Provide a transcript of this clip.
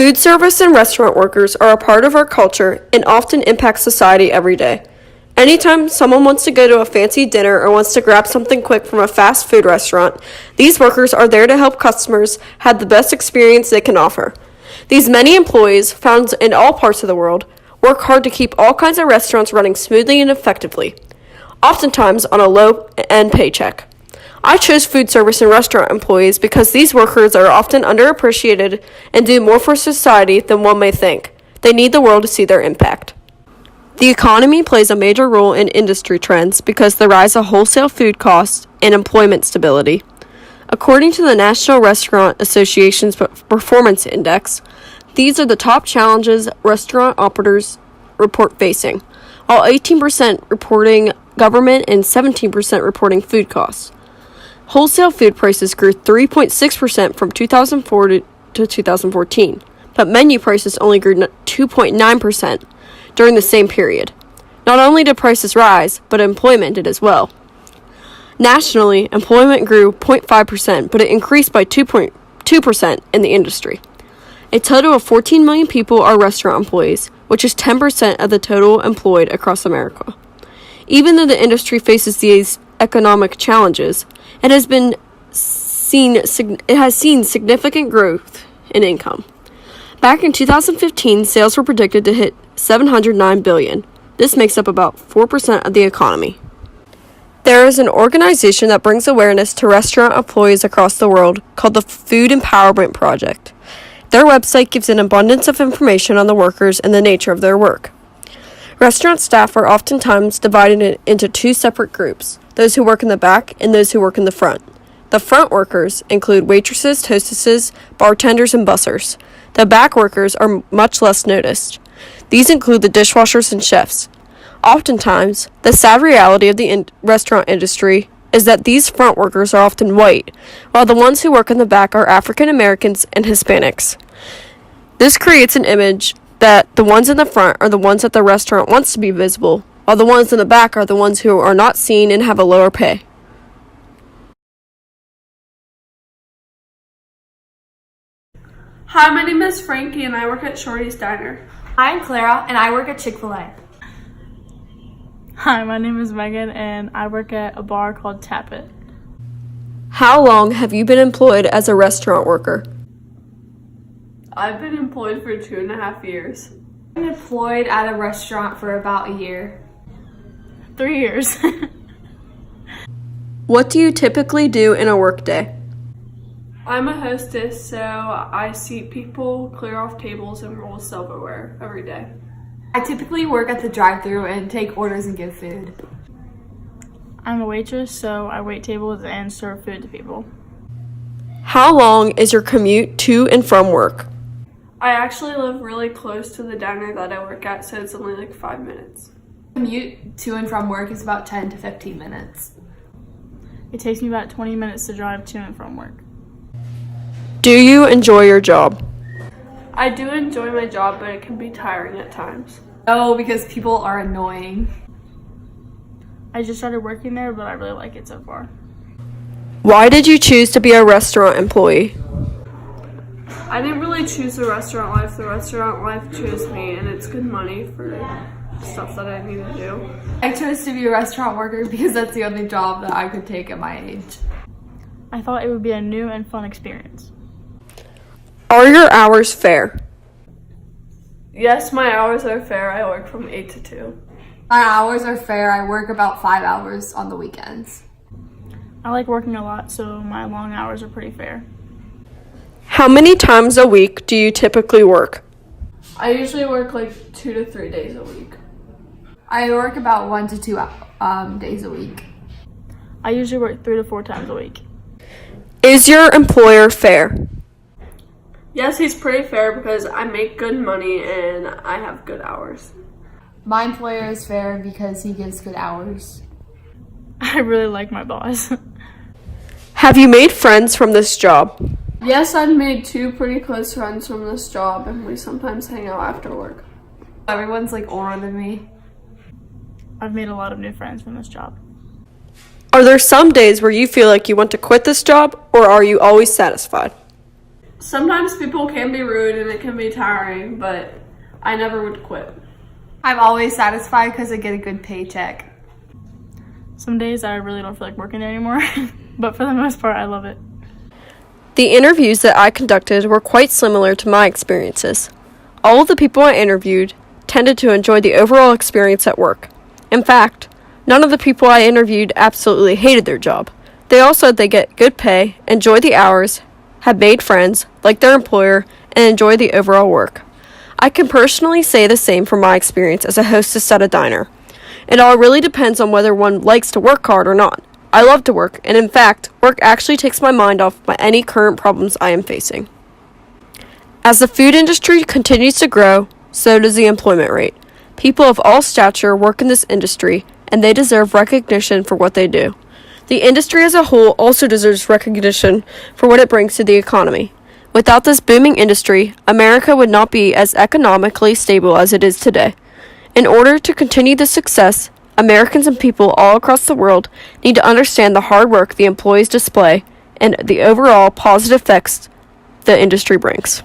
Food service and restaurant workers are a part of our culture and often impact society every day. Anytime someone wants to go to a fancy dinner or wants to grab something quick from a fast food restaurant, these workers are there to help customers have the best experience they can offer. These many employees, found in all parts of the world, work hard to keep all kinds of restaurants running smoothly and effectively, oftentimes on a low-end paycheck. I chose food service and restaurant employees because these workers are often underappreciated and do more for society than one may think. They need the world to see their impact. The economy plays a major role in industry trends because the rise of wholesale food costs and employment stability. According to the National Restaurant Association's Performance Index, these are the top challenges restaurant operators report facing, while 18% reporting government and 17% reporting food costs. Wholesale food prices grew 3.6% from 2004 to 2014, but menu prices only grew 2.9% during the same period. Not only did prices rise, but employment did as well. Nationally, employment grew 0.5%, but it increased by 2.2% in the industry. A total of 14 million people are restaurant employees, which is 10% of the total employed across America. Even though the industry faces these economic challenges, it has seen significant growth in income. Back in 2015, sales were predicted to hit $709 billion. This makes up about 4% of the economy. There is an organization that brings awareness to restaurant employees across the world called the Food Empowerment Project. Their website gives an abundance of information on the workers and the nature of their work. Restaurant staff are oftentimes divided into two separate groups, those who work in the back and those who work in the front. The front workers include waitresses, hostesses, bartenders, and bussers. The back workers are much less noticed. These include the dishwashers and chefs. Oftentimes, the sad reality of the restaurant industry is that these front workers are often white, while the ones who work in the back are African Americans and Hispanics. This creates an image that the ones in the front are the ones that the restaurant wants to be visible, while the ones in the back are the ones who are not seen and have a lower pay. Hi, my name is Frankie and I work at Shorty's Diner. Hi, I'm Clara and I work at Chick-fil-A. Hi, my name is Megan and I work at a bar called Tap It. How long have you been employed as a restaurant worker? I've been employed for 2.5 years. I've been employed at a restaurant for about a year. 3 years. What do you typically do in a workday? I'm a hostess, so I seat people, clear off tables, and roll silverware every day. I typically work at the drive-thru and take orders and give food. I'm a waitress, so I wait tables and serve food to people. How long is your commute to and from work? I actually live really close to the diner that I work at, so it's only like 5 minutes. Commute to and from work is about 10 to 15 minutes. It takes me about 20 minutes to drive to and from work. Do you enjoy your job? I do enjoy my job, but it can be tiring at times. Oh, because people are annoying. I just started working there, but I really like it so far. Why did you choose to be a restaurant employee? I didn't really choose the restaurant life. The restaurant life chose me, and it's good money for stuff that I need to do. I chose to be a restaurant worker because that's the only job that I could take at my age. I thought it would be a new and fun experience. Are your hours fair? Yes, my hours are fair. I work from 8 to 2. My hours are fair. I work about 5 hours on the weekends. I like working a lot, so my long hours are pretty fair. How many times a week do you typically work? I usually work like 2 to 3 days a week. I work about 1 to 2 days a week. I usually work 3 to 4 times a week. Is your employer fair? Yes, he's pretty fair because I make good money and I have good hours. My employer is fair because he gives good hours. I really like my boss. Have you made friends from this job? Yes, I've made 2 pretty close friends from this job, and we sometimes hang out after work. Everyone's like older than me. I've made a lot of new friends from this job. Are there some days where you feel like you want to quit this job, or are you always satisfied? sometimes people can be rude and it can be tiring, but I never would quit. I'm always satisfied because I get a good paycheck. Some days I really don't feel like working anymore, but for the most part, I love it. The interviews that I conducted were quite similar to my experiences. All of the people I interviewed tended to enjoy the overall experience at work. In fact, none of the people I interviewed absolutely hated their job. They all said they get good pay, enjoy the hours, have made friends, like their employer, and enjoy the overall work. I can personally say the same from my experience as a hostess at a diner. It all really depends on whether one likes to work hard or not. I love to work, and in fact, work actually takes my mind off my any current problems I am facing. As the food industry continues to grow, so does the employment rate. People of all stature work in this industry, and they deserve recognition for what they do. The industry as a whole also deserves recognition for what it brings to the economy. Without this booming industry, America would not be as economically stable as it is today. In order to continue this success, Americans and people all across the world need to understand the hard work the employees display and the overall positive effects the industry brings.